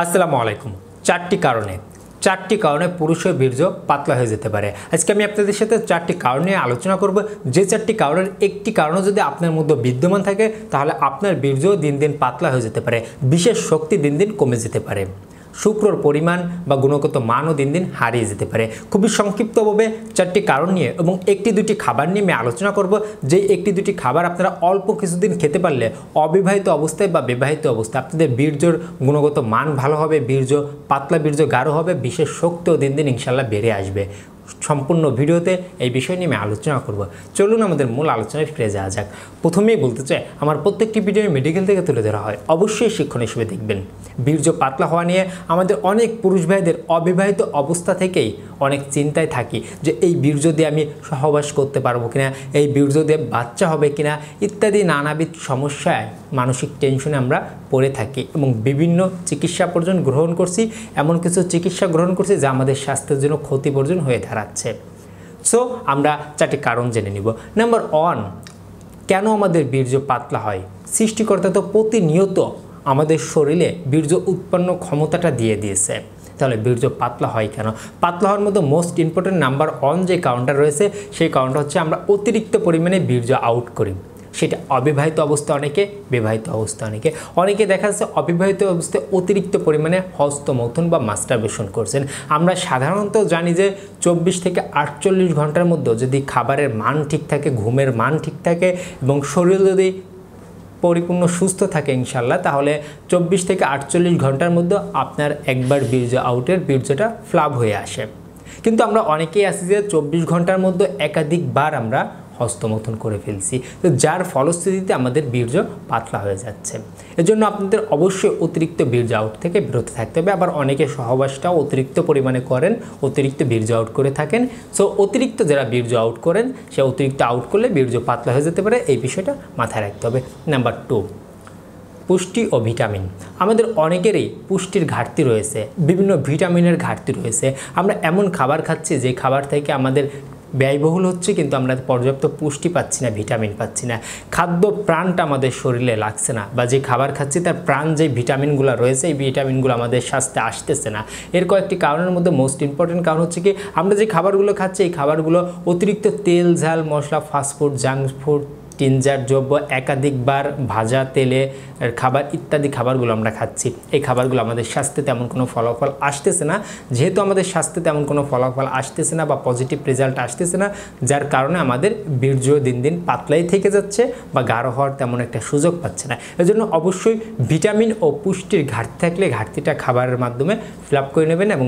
আসসালামু আলাইকুম। চারটি কারণে পুরুষের বীর্য পাতলা হয়ে যেতে পারে। আজকে আমি আপনাদের সাথে চারটি কারণ নিয়ে আলোচনা করব। যে চারটি কারণের একটি কারণও যদি আপনার মধ্যে বিদ্যমান থাকে তাহলে আপনার বীর্য দিন দিন পাতলা হয়ে যেতে পারে, বিশেষ শক্তি দিন দিন কমে যেতে পারে, শুক্রর পরিমাণ বা গুণগত মানও দিন দিন হারিয়ে যেতে পারে। খুবই সংক্ষিপ্তভাবে চারটি কারণ নিয়ে এবং একটি দুটি খাবার নিয়ে আমি আলোচনা করব। যে একটি দুটি খাবার আপনারা অল্প কিছুদিন খেতে পারলে অবিবাহিত অবস্থায় বা বিবাহিত অবস্থায় আপনাদের বীর্যর গুণগত মান ভালো হবে, পাতলা বীর্য গাঢ় হবে, বিশেষ শক্তিও দিন দিন ইনশাল্লাহ বেড়ে আসবে। সম্পূর্ণ ভিডিওতে এই বিষয় নিয়ে আমি আলোচনা করব। চলুন আমাদের মূল আলোচনায় ফিরে যাওয়া যাক। প্রথমেই বলতে চাই, আমার প্রত্যেকটি ভিডিও মেডিকেল থেকে তুলে ধরা হয়, অবশ্যই শিক্ষণ হিসেবে দেখবেন। বীর্য পাতলা হওয়া নিয়ে আমাদের অনেক পুরুষ ভাইদের অবিবাহিত অবস্থা থেকেই অনেক চিন্তায় থাকি যে এই বীর্য দিয়ে আমি সহবাস করতে পারবো কিনা, এই বীর্য দিয়ে বাচ্চা হবে কিনা ইত্যাদি নানাবিধ সমস্যায় মানসিক টেনশনে আমরা পড়ে থাকি এবং বিভিন্ন চিকিৎসা পর্যন্ত গ্রহণ করছি, এমন কিছু চিকিৎসা গ্রহণ করছি যা আমাদের স্বাস্থ্যের জন্য ক্ষতি পর্যন্ত হয়ে দাঁড়াচ্ছে। সো আমরা চারটি কারণ জেনে নিব। নাম্বার 1, কেন আমাদের বীর্য পাতলা হয়? সৃষ্টিকর্তা তো প্রতিনিয়ত আমাদের শরীরে বীর্য উৎপন্ন ক্ষমতাটা দিয়ে দিয়েছে, তাহলে বীর্য পাতলা হয় কেন? পাতলা হওয়ার মধ্যে মোস্ট ইম্পর্টেন্ট নাম্বার 1 যে কারণটা রয়েছে সেই কারণটা হচ্ছে আমরা অতিরিক্ত পরিমাণে বীর্য আউট করি। সেটা অবিবাহিত অবস্থা অনেকে, বিবাহিত অবস্থা অনেকে দেখা যাচ্ছে অবিবাহিত অবস্থায় অতিরিক্ত পরিমাণে হস্তমৈথুন বা মাস্টারবেশন করছেন। আমরা সাধারণত জানি যে 24 থেকে 48 ঘন্টার মধ্যে যদি খাবারের মান ঠিক থাকে, ঘুমের মান ঠিক থাকে এবং শরীর যদি পরিপূর্ণ সুস্থ থাকে ইনশাল্লাহ, তাহলে 24 থেকে 48 ঘন্টার মধ্যে আপনার একবার বীর্য আউটের বীর্যটা ফ্লাপ হয়ে আসে। কিন্তু আমরা অনেকেই আছি যে 24 ঘন্টার মধ্যে একাধিকবার আমরা হস্তমৈথুন করে ফেলছি, তো যার ফলশ্রুতিতে আমাদের বীর্য পাতলা হয়ে যাচ্ছে। এজন্য আপনাদের অবশ্যই অতিরিক্ত বীর্য আউট থেকে বিরত থাকতে হবে। আবার অনেকে সহবাসটাও অতিরিক্ত পরিমাণে করেন, অতিরিক্ত বীর্য আউট করে থাকেন। সো অতিরিক্ত যারা বীর্য আউট করেন সে অতিরিক্ত আউট করলে বীর্য পাতলা হয়ে যেতে পারে, এই বিষয়টা মাথায় রাখতে হবে। নাম্বার 2, পুষ্টি ও ভিটামিন। আমাদের অনেকেরই পুষ্টির ঘাটতি রয়েছে, বিভিন্ন ভিটামিনের ঘাটতি রয়েছে। আমরা এমন খাবার খাচ্ছি যে খাবার থেকে আমাদের ব্যয়বহুল হচ্ছে কিন্তু আমরা পর্যাপ্ত পুষ্টি পাচ্ছি না, ভিটামিন পাচ্ছি না। খাদ্য প্রাণটা আমাদের শরীরে লাগছে না, বা যে খাবার খাচ্ছি তার প্রাণ যে ভিটামিনগুলো রয়েছে এই ভিটামিনগুলো আমাদের স্বাস্থ্যে আসতেছে না। এর কয়েকটি কারণের মধ্যে মোস্ট ইম্পর্টেন্ট কারণ হচ্ছে কি, আমরা যে খাবারগুলো খাচ্ছি এই খাবারগুলো অতিরিক্ত তেল, ঝাল, মশলা, ফাস্টফুড, জাঙ্ক ফুড, টিনজাত দ্রব্য, একাধিকবার ভাজা তেলে খাবার ইত্যাদি খাবারগুলো আমরা খাচ্ছি। এই খাবারগুলো আমাদের স্বাস্থ্যে তেমন কোনো ফলাফল আসতেছে না। যেহেতু আমাদের স্বাস্থ্যে তেমন কোনো ফলাফল আসতেছে না বা পজিটিভ রেজাল্ট আসতেছে না, যার কারণে আমাদের বীর্য দিন দিন পাতলাই থেকে যাচ্ছে বা গাঢ় হওয়ার তেমন একটা সুযোগ পাচ্ছে না। এজন্য অবশ্যই ভিটামিন ও পুষ্টির ঘাটতি থাকলে ঘাটতিটা খাবারের মাধ্যমে ফিল আপ করে নেবেন এবং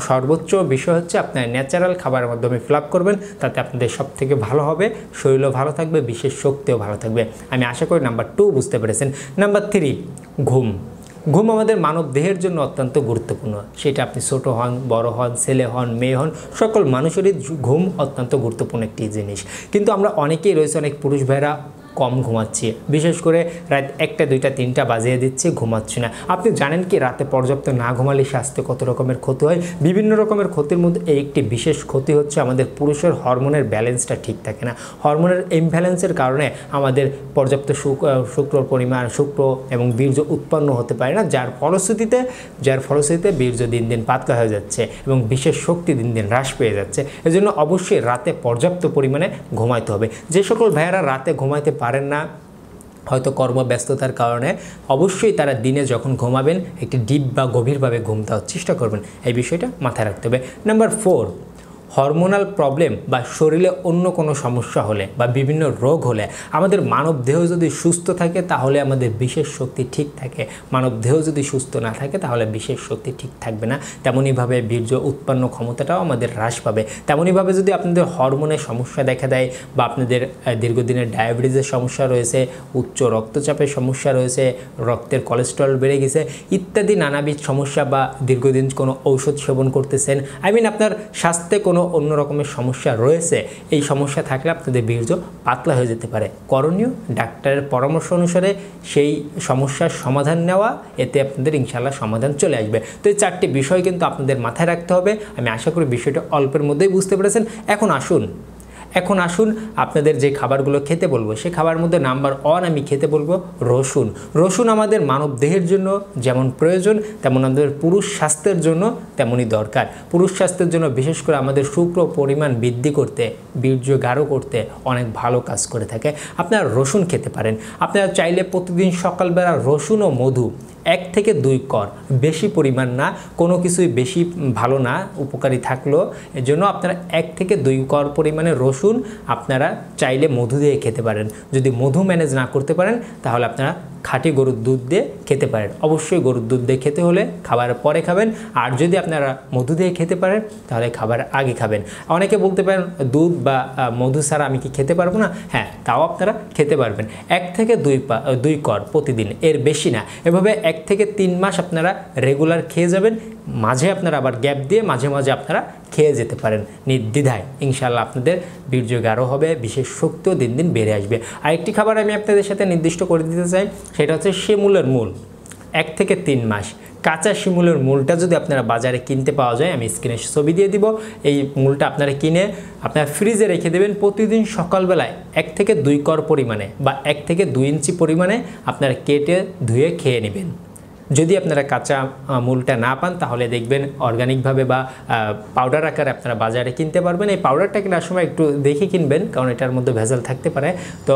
সর্বোচ্চ বিষয় হচ্ছে আপনার ন্যাচারাল খাবারের মাধ্যমে ফিল আপ করবেন, তাতে আপনাদের সব থেকে ভালো হবে, শরীরও ভালো থাকবে, বিশেষ শক্তিও ভালো থাকবে। আমি আশা করি নাম্বার 2 বুঝতে পেরেছেন। নাম্বার 3, ঘুম আমাদের মানব দেহের জন্য অত্যন্ত গুরুত্বপূর্ণ। সেটা আপনি ছোট হন, বড় হন, ছেলে হন, মেয়ে হন, সকল মানুষেরই ঘুম অত্যন্ত গুরুত্বপূর্ণ একটি জিনিস। কিন্তু আমরা অনেকেই রয়েছে, অনেক পুরুষ ভাইরা কম ঘুমাচ্ছি, বিশেষ করে রাত 1টা 2টা 3টা বাজিয়ে দিচ্ছি, ঘুমাচ্ছি না। আপনি জানেন কি রাতে পর্যাপ্ত না ঘুমালে স্বাস্থ্যে কত রকমের ক্ষতি হয়? বিভিন্ন রকমের ক্ষতির মধ্যে এই একটি বিশেষ ক্ষতি হচ্ছে আমাদের পুরুষের হরমোনের ব্যালেন্সটা ঠিক থাকে না। হরমোনের ইমব্যালেন্সের কারণে আমাদের পর্যাপ্ত শুক্রর পরিমাণ, শুক্র এবং বীর্য উৎপন্ন হতে পারে না, যার ফলশ্রুতিতে বীর্য দিন দিন পাতলা হয়ে যাচ্ছে এবং বিশেষ শক্তি দিন দিন হ্রাস পেয়ে যাচ্ছে। এজন্য অবশ্যই রাতে পর্যাপ্ত পরিমাণে ঘুমাইতে হবে। যে সকল ভাইয়েরা রাতে ঘুমাইতে পারেন না, হয়তো কর্মব্যস্ততার কারণে, অবশ্যই তারা দিনে যখন ঘুমাবেন একটি ডিপ বা গভীরভাবে ঘুম দেওয়ার চেষ্টা করবেন, এই বিষয়টা মাথায় রাখতে হবে। নাম্বার 4, হরমোনাল প্রবলেম বা শরীরে অন্য কোনো সমস্যা হলে বা বিভিন্ন রোগ হলে আমাদের মানব দেহ যদি সুস্থ থাকে তাহলে আমাদের বিশেষ শক্তি ঠিক থাকে, মানব দেহ যদি সুস্থ না থাকে তাহলে বিশেষ শক্তি ঠিক থাকবে না। তেমনইভাবে বীর্য উৎপন্ন ক্ষমতাটাও আমাদের হ্রাস পাবে। তেমনইভাবে যদি আপনাদের হরমোনের সমস্যা দেখা দেয় বা আপনাদের দীর্ঘদিনের ডায়াবেটিসের সমস্যা রয়েছে, উচ্চ রক্তচাপের সমস্যা রয়েছে, রক্তের কোলেস্টেরল বেড়ে গেছে ইত্যাদি নানাবিধ সমস্যা, বা দীর্ঘদিন কোনো ঔষধ সেবন করতেছেন, আপনার স্বাস্থ্যে কোনো অন্য রকমের সমস্যা রয়েছে, এই সমস্যা থাকলে আপনাদের বীর্য পাতলা হয়ে যেতে পারে। করণীয় ডাক্তারের পরামর্শ অনুসারে সেই সমস্যার সমাধান নেওয়া, এতে আপনাদের ইনশাআল্লাহ সমাধান চলে আসবে। তো এই 4টি বিষয় কিন্তু আপনাদের মাথায় রাখতে হবে। আমি আশা করি বিষয়টা অল্পের মধ্যেই বুঝতে পেরেছেন। এখন আসুন এখন আসুন আপনাদের যে খাবারগুলো খেতে বলবো সেই খাবারের মধ্যে নাম্বার 1 আমি খেতে বলবো রসুন। রসুন আমাদের মানব দেহের জন্য যেমন প্রয়োজন তেমন আমাদের পুরুষ স্বাস্থ্যের জন্য তেমনই দরকার। পুরুষ স্বাস্থ্যের জন্য বিশেষ করে আমাদের শুক্র পরিমাণ বৃদ্ধি করতে, বীর্য গাঢ় করতে অনেক ভালো কাজ করে থাকে। আপনারা রসুন খেতে পারেন। আপনারা চাইলে প্রতিদিন সকালবেলা রসুন ও মধু 1 থেকে 2 কর, বেশি পরিমাণ না, কোনো কিছুই বেশি ভালো না উপকারী থাকলেও, এজন্য আপনারা 1 থেকে 2 কর পরিমাণে রসুন আপনারা চাইলে মধু দিয়ে খেতে পারেন। যদি মধু ম্যানেজ না করতে পারেন তাহলে আপনারা খাঁটি গরুর দুধ দিয়ে খেতে পারেন। অবশ্যই গরুর দুধ দিয়ে খেতে হলে খাবারের পরে খাবেন, আর যদি আপনারা মধু দিয়ে খেতে পারেন তাহলে খাবার আগে খাবেন। অনেকে বলতে পারেন দুধ বা মধু ছাড়া আমি কি খেতে পারবো না? হ্যাঁ, তাও আপনারা খেতে পারবেন 1 থেকে 2 কর প্রতিদিন, এর বেশি না। এভাবে 1 থেকে 3 মাস আপনারা রেগুলার খেয়ে যাবেন, মাঝে আপনারা আবার গ্যাপ দিয়ে মাঝে মাঝে আপনারা খেয়ে যেতে পারেন নির্দ্বিধায়। ইনশাআল্লাহ আপনাদের বীর্য গাঢ় হবে, বিশেষ শক্তিও দিন দিন বেড়ে আসবে। আরেকটি খাবার আমি আপনাদের সাথে নির্দিষ্ট করে দিতে চাই, সেটা হচ্ছে শিমুলের মূল। 1 থেকে 3 মাস কাঁচা শিমুলের মূলটা যদি আপনারা বাজারে কিনতে পাওয়া যায়, আমি স্ক্রিনে ছবি দিয়ে দিব, এই মূলটা আপনারা কিনে আপনারা ফ্রিজে রেখে দেবেন। প্রতিদিন সকালবেলায় 1 থেকে 2 কর পরিমাণে বা 1 থেকে 2 ইঞ্চি পরিমাণে আপনারা কেটে ধুয়ে খেয়ে নেবেন। যদি আপনারা কাঁচা মূলটা না পান তাহলে দেখবেন অর্গানিকভাবে বা পাউডার আকারে আপনারা বাজারে কিনতে পারবেন। এই পাউডারটা কেনার সময় একটু দেখে কিনবেন, কারণ এটার মধ্যে ভেজাল থাকতে পারে। তো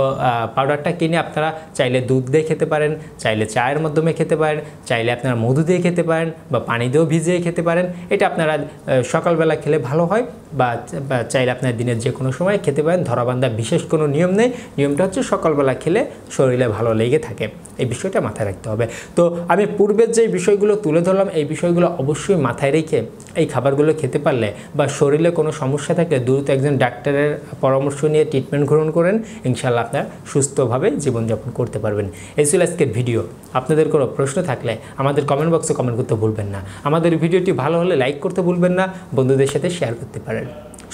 পাউডারটা কিনে আপনারা চাইলে দুধ দিয়ে খেতে পারেন, চাইলে চায়ের মাধ্যমে খেতে পারেন, চাইলে আপনারা মধু দিয়ে খেতে পারেন বা পানি দিয়েও ভিজিয়ে খেতে পারেন। এটা আপনারা সকালবেলা খেলে ভালো হয়, বা চাইলে আপনার দিনের যে কোনো সময় খেতে পারেন। ধরাবান্ধা বিশেষ কোনো নিয়ম নেই, নিয়মটা হচ্ছে সকালবেলা খেলে শরীরে ভালো লেগে থাকে, এই বিষয়টা মাথায় রাখতে হবে। তো আমি পূর্বের যে বিষয়গুলো তুলে ধরলাম এই বিষয়গুলো অবশ্যই মাথায় রেখে এই খাবারগুলো খেতে পারলে বা শরীরে কোনো সমস্যা থাকলে দ্রুত একজন ডাক্তারের পরামর্শ নিয়ে ট্রিটমেন্ট গ্রহণ করেন, ইনশাআল্লাহ আপনারা সুস্থভাবে জীবনযাপন করতে পারবেন। এই ছিল আজকের ভিডিও। আপনাদের কোনো প্রশ্ন থাকলে আমাদের কমেন্ট বক্সে কমেন্ট করতে ভুলবেন না। আমাদের ভিডিওটি ভালো হলে লাইক করতে ভুলবেন না, বন্ধুদের সাথে শেয়ার করতে পারেন।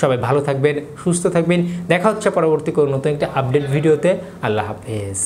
সবাই ভালো থাকবেন, সুস্থ থাকবেন। দেখা হচ্ছে পরবর্তী কোনো নতুন একটা আপডেট ভিডিওতে। আল্লাহ হাফেজ।